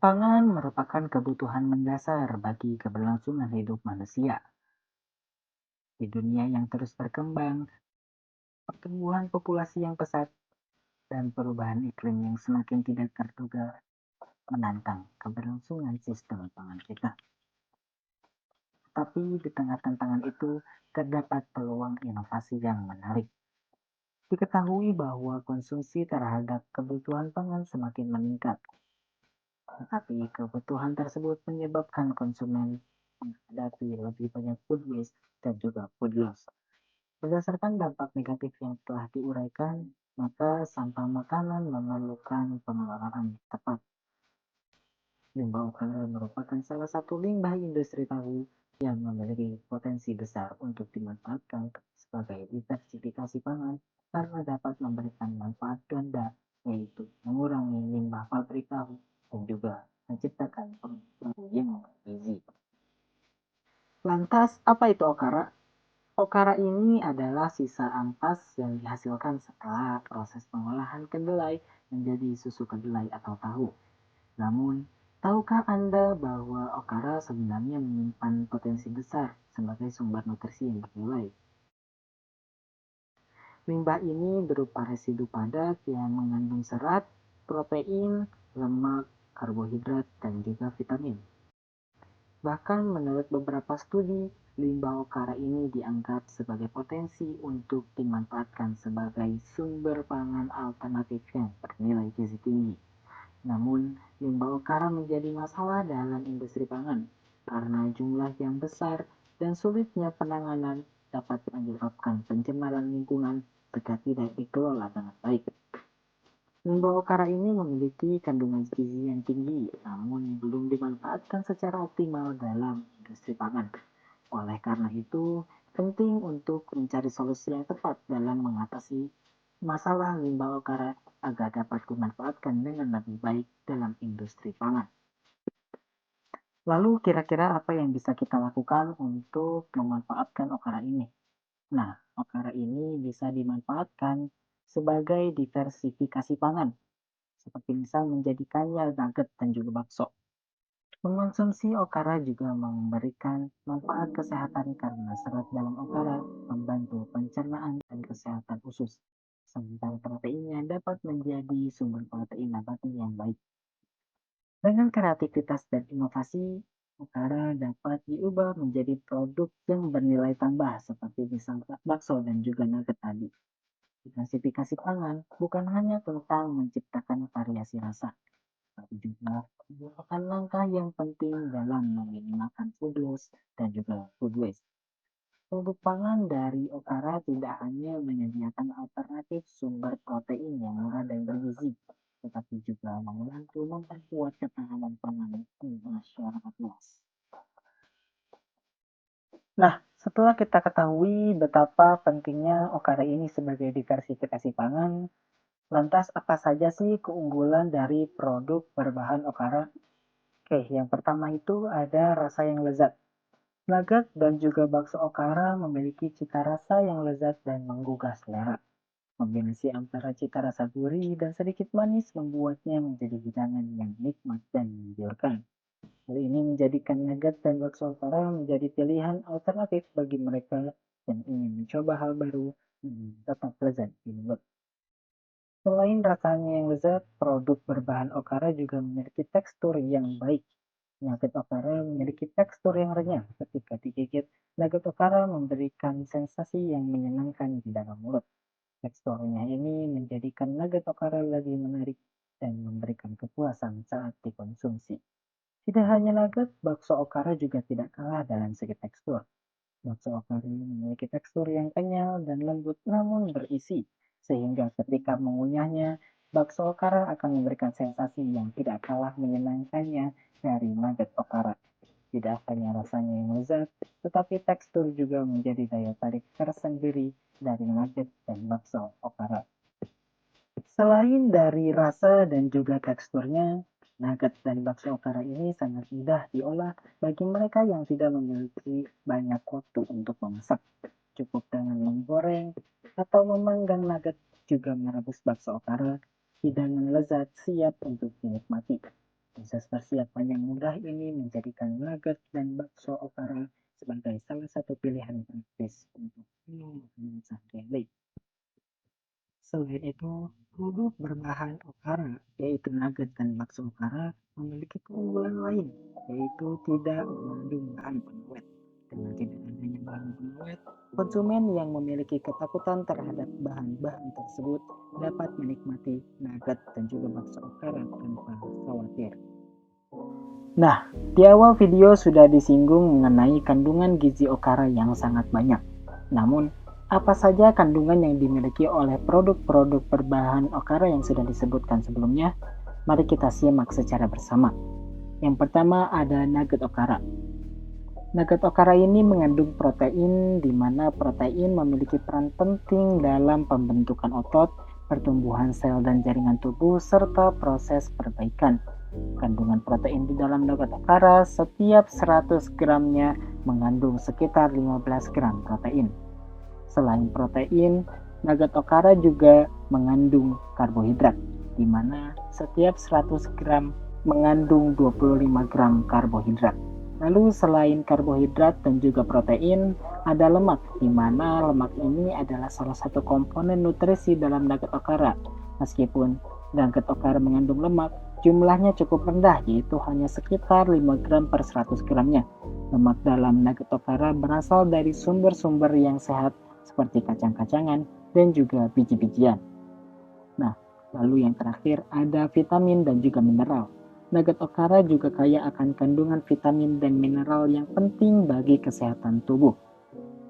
Pangan merupakan kebutuhan mendasar bagi keberlangsungan hidup manusia. Di dunia yang terus berkembang, pertumbuhan populasi yang pesat, dan perubahan iklim yang semakin tidak terduga menantang keberlangsungan sistem pangan kita. Tapi di tengah tantangan itu, terdapat peluang inovasi yang menarik. Diketahui bahwa konsumsi terhadap kebutuhan pangan semakin meningkat, tetapi kebutuhan tersebut menyebabkan konsumen menghadapi lebih banyak food waste dan juga food loss. Berdasarkan dampak negatif yang telah diuraikan, maka sampah makanan memerlukan pengelolaan tepat. Limbah ukara merupakan salah satu limbah industri tahu yang memiliki potensi besar untuk dimanfaatkan sebagai diversifikasi pangan karena dapat memberikan manfaat ganda, yaitu mengurangi limbah pabrik tahu dan juga menciptakan produk yang bergizi. Lantas, apa itu okara? Okara ini adalah sisa ampas yang dihasilkan setelah proses pengolahan kedelai menjadi susu kedelai atau tahu. Namun, tahukah Anda bahwa okara sebenarnya menyimpan potensi besar sebagai sumber nutrisi yang bernilai? Limbah ini berupa residu padat yang mengandung serat, protein, lemak, karbohidrat, dan juga vitamin. Bahkan menurut beberapa studi, limbah okara ini dianggap sebagai potensi untuk dimanfaatkan sebagai sumber pangan alternatif yang bernilai gizi tinggi. Namun, limbah okara menjadi masalah dalam industri pangan karena jumlah yang besar dan sulitnya penanganan dapat menyebabkan pencemaran lingkungan jika tidak dikelola dengan baik. Limbah okara ini memiliki kandungan gizi yang tinggi, namun belum dimanfaatkan secara optimal dalam industri pangan. Oleh karena itu, penting untuk mencari solusi yang tepat dalam mengatasi masalah limbah okara agar dapat dimanfaatkan dengan lebih baik dalam industri pangan. Lalu kira-kira apa yang bisa kita lakukan untuk memanfaatkan okara ini? Nah, okara ini bisa dimanfaatkan sebagai diversifikasi pangan, seperti misal menjadikannya nugget dan juga bakso. Mengonsumsi okara juga memberikan manfaat kesehatan karena serat dalam okara membantu pencernaan dan kesehatan usus. Sementara proteinnya dapat menjadi sumber protein nabati yang baik. Dengan kreativitas dan inovasi, okara dapat diubah menjadi produk yang bernilai tambah seperti misalnya bakso dan juga nugget tadi. Diversifikasi pangan bukan hanya tentang menciptakan variasi rasa, tapi juga merupakan langkah yang penting dalam meminimalkan food loss dan juga food waste. Produk pangan dari okara tidak hanya menyediakan alternatif sumber protein yang murah dan bergizi, tetapi juga membantu memperkuat ketahanan pangan di masyarakat luas. Nah, setelah kita ketahui betapa pentingnya okara ini sebagai diversifikasi pangan, lantas apa saja sih keunggulan dari produk berbahan okara? Oke, yang pertama itu ada rasa yang lezat. Nugget dan juga bakso okara memiliki cita rasa yang lezat dan menggugah selera. Kombinasi antara cita rasa gurih dan sedikit manis membuatnya menjadi hidangan yang nikmat dan menggiurkan. Hal ini menjadikan nugget dan bakso okara menjadi pilihan alternatif bagi mereka yang ingin mencoba hal baru dan tetap lezat di mulut. Selain rasanya yang lezat, produk berbahan okara juga memiliki tekstur yang baik. Nugget okara memiliki tekstur yang renyah ketika digigit. Nugget okara memberikan sensasi yang menyenangkan di dalam mulut. Teksturnya ini menjadikan nugget okara lebih menarik dan memberikan kepuasan saat dikonsumsi. Tidak hanya nugget, bakso okara juga tidak kalah dalam segi tekstur. Bakso okara memiliki tekstur yang kenyal dan lembut namun berisi, sehingga ketika mengunyahnya, bakso okara akan memberikan sensasi yang tidak kalah menyenangkannya dari nugget okara. Tidak hanya rasanya yang lezat, tetapi tekstur juga menjadi daya tarik tersendiri dari nugget dan bakso okara. Selain dari rasa dan juga teksturnya, nugget dan bakso okara ini sangat mudah diolah bagi mereka yang tidak memiliki banyak waktu untuk memasak. Cukup dengan menggoreng atau memanggang nugget juga merebus bakso okara, hidangan lezat siap untuk dinikmati. Proses persiapan yang mudah ini menjadikan nugget dan bakso okara sebagai salah satu pilihan praktis untuk menu makanan sehari-hari. Selain itu, produk berbahan okara, yaitu nugget dan bakso okara, memiliki keunggulan lain, yaitu tidak mengandung bahan pengawet. Dengan tidak adanya bahan pengawet, konsumen yang memiliki ketakutan terhadap bahan-bahan tersebut dapat menikmati nugget dan juga bakso okara tanpa khawatir. Nah, di awal video sudah disinggung mengenai kandungan gizi okara yang sangat banyak. Namun, apa saja kandungan yang dimiliki oleh produk-produk berbahan okara yang sudah disebutkan sebelumnya? Mari kita simak secara bersama. Yang pertama ada nugget okara. Nugget okara ini mengandung protein, di mana protein memiliki peran penting dalam pembentukan otot, pertumbuhan sel dan jaringan tubuh, serta proses perbaikan. Kandungan protein di dalam nugget okara setiap 100 gramnya mengandung sekitar 15 gram protein. Selain protein, nugget okara juga mengandung karbohidrat, di mana setiap 100 gram mengandung 25 gram karbohidrat. Lalu selain karbohidrat dan juga protein, ada lemak, di mana lemak ini adalah salah satu komponen nutrisi dalam nugget okara. Meskipun nugget okara mengandung lemak, jumlahnya cukup rendah, yaitu hanya sekitar 5 gram per 100 gramnya. Lemak dalam nugget okara berasal dari sumber-sumber yang sehat seperti kacang-kacangan dan juga biji-bijian. Nah, lalu yang terakhir ada vitamin dan juga mineral. Nugget okara juga kaya akan kandungan vitamin dan mineral yang penting bagi kesehatan tubuh.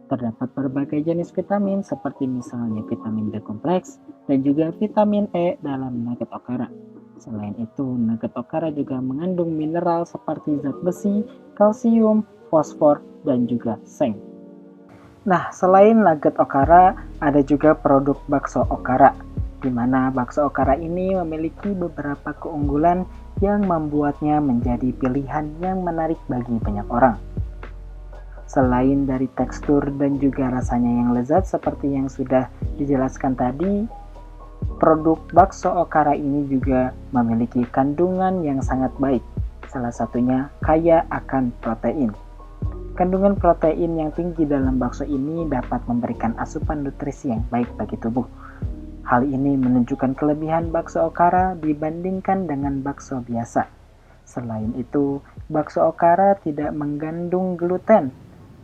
Terdapat berbagai jenis vitamin seperti misalnya vitamin B kompleks dan juga vitamin E dalam nugget okara. Selain itu, nugget okara juga mengandung mineral seperti zat besi, kalsium, fosfor, dan juga seng. Nah, selain nugget okara, ada juga produk bakso okara, di mana bakso okara ini memiliki beberapa keunggulan yang membuatnya menjadi pilihan yang menarik bagi banyak orang. Selain dari tekstur dan juga rasanya yang lezat seperti yang sudah dijelaskan tadi, produk bakso okara ini juga memiliki kandungan yang sangat baik. Salah satunya kaya akan protein. Kandungan protein yang tinggi dalam bakso ini dapat memberikan asupan nutrisi yang baik bagi tubuh. Hal ini menunjukkan kelebihan bakso okara dibandingkan dengan bakso biasa. Selain itu, bakso okara tidak mengandung gluten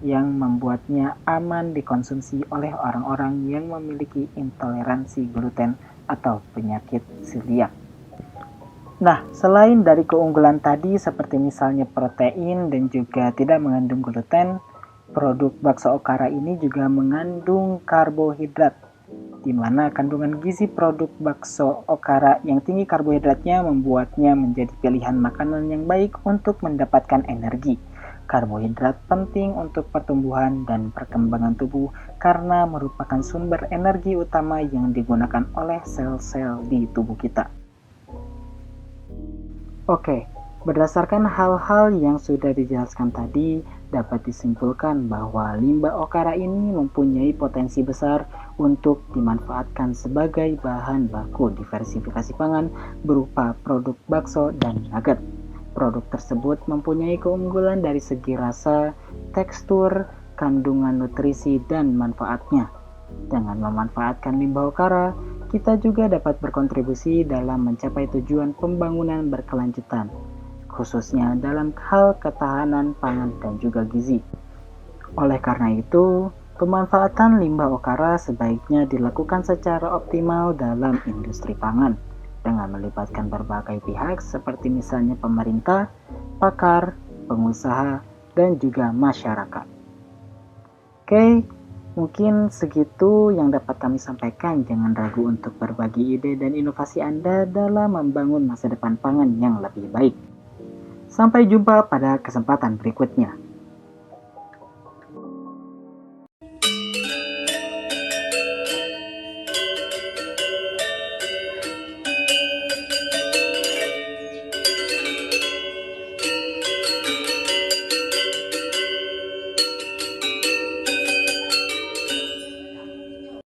yang membuatnya aman dikonsumsi oleh orang-orang yang memiliki intoleransi gluten atau penyakit celiak. Nah, selain dari keunggulan tadi seperti misalnya protein dan juga tidak mengandung gluten, produk bakso okara ini juga mengandung karbohidrat, di mana kandungan gizi produk bakso okara yang tinggi karbohidratnya membuatnya menjadi pilihan makanan yang baik untuk mendapatkan energi. Karbohidrat penting untuk pertumbuhan dan perkembangan tubuh karena merupakan sumber energi utama yang digunakan oleh sel-sel di tubuh kita. Oke, berdasarkan hal-hal yang sudah dijelaskan tadi, dapat disimpulkan bahwa limbah okara ini mempunyai potensi besar untuk dimanfaatkan sebagai bahan baku diversifikasi pangan berupa produk bakso dan nugget. Produk tersebut mempunyai keunggulan dari segi rasa, tekstur, kandungan nutrisi, dan manfaatnya. Dengan memanfaatkan limbah okara, kita juga dapat berkontribusi dalam mencapai tujuan pembangunan berkelanjutan, khususnya dalam hal ketahanan pangan dan juga gizi. Oleh karena itu, pemanfaatan limbah okara sebaiknya dilakukan secara optimal dalam industri pangan, dengan melibatkan berbagai pihak seperti misalnya pemerintah, pakar, pengusaha, dan juga masyarakat. Oke, mungkin segitu yang dapat kami sampaikan. Jangan ragu untuk berbagi ide dan inovasi Anda dalam membangun masa depan pangan yang lebih baik. Sampai jumpa pada kesempatan berikutnya.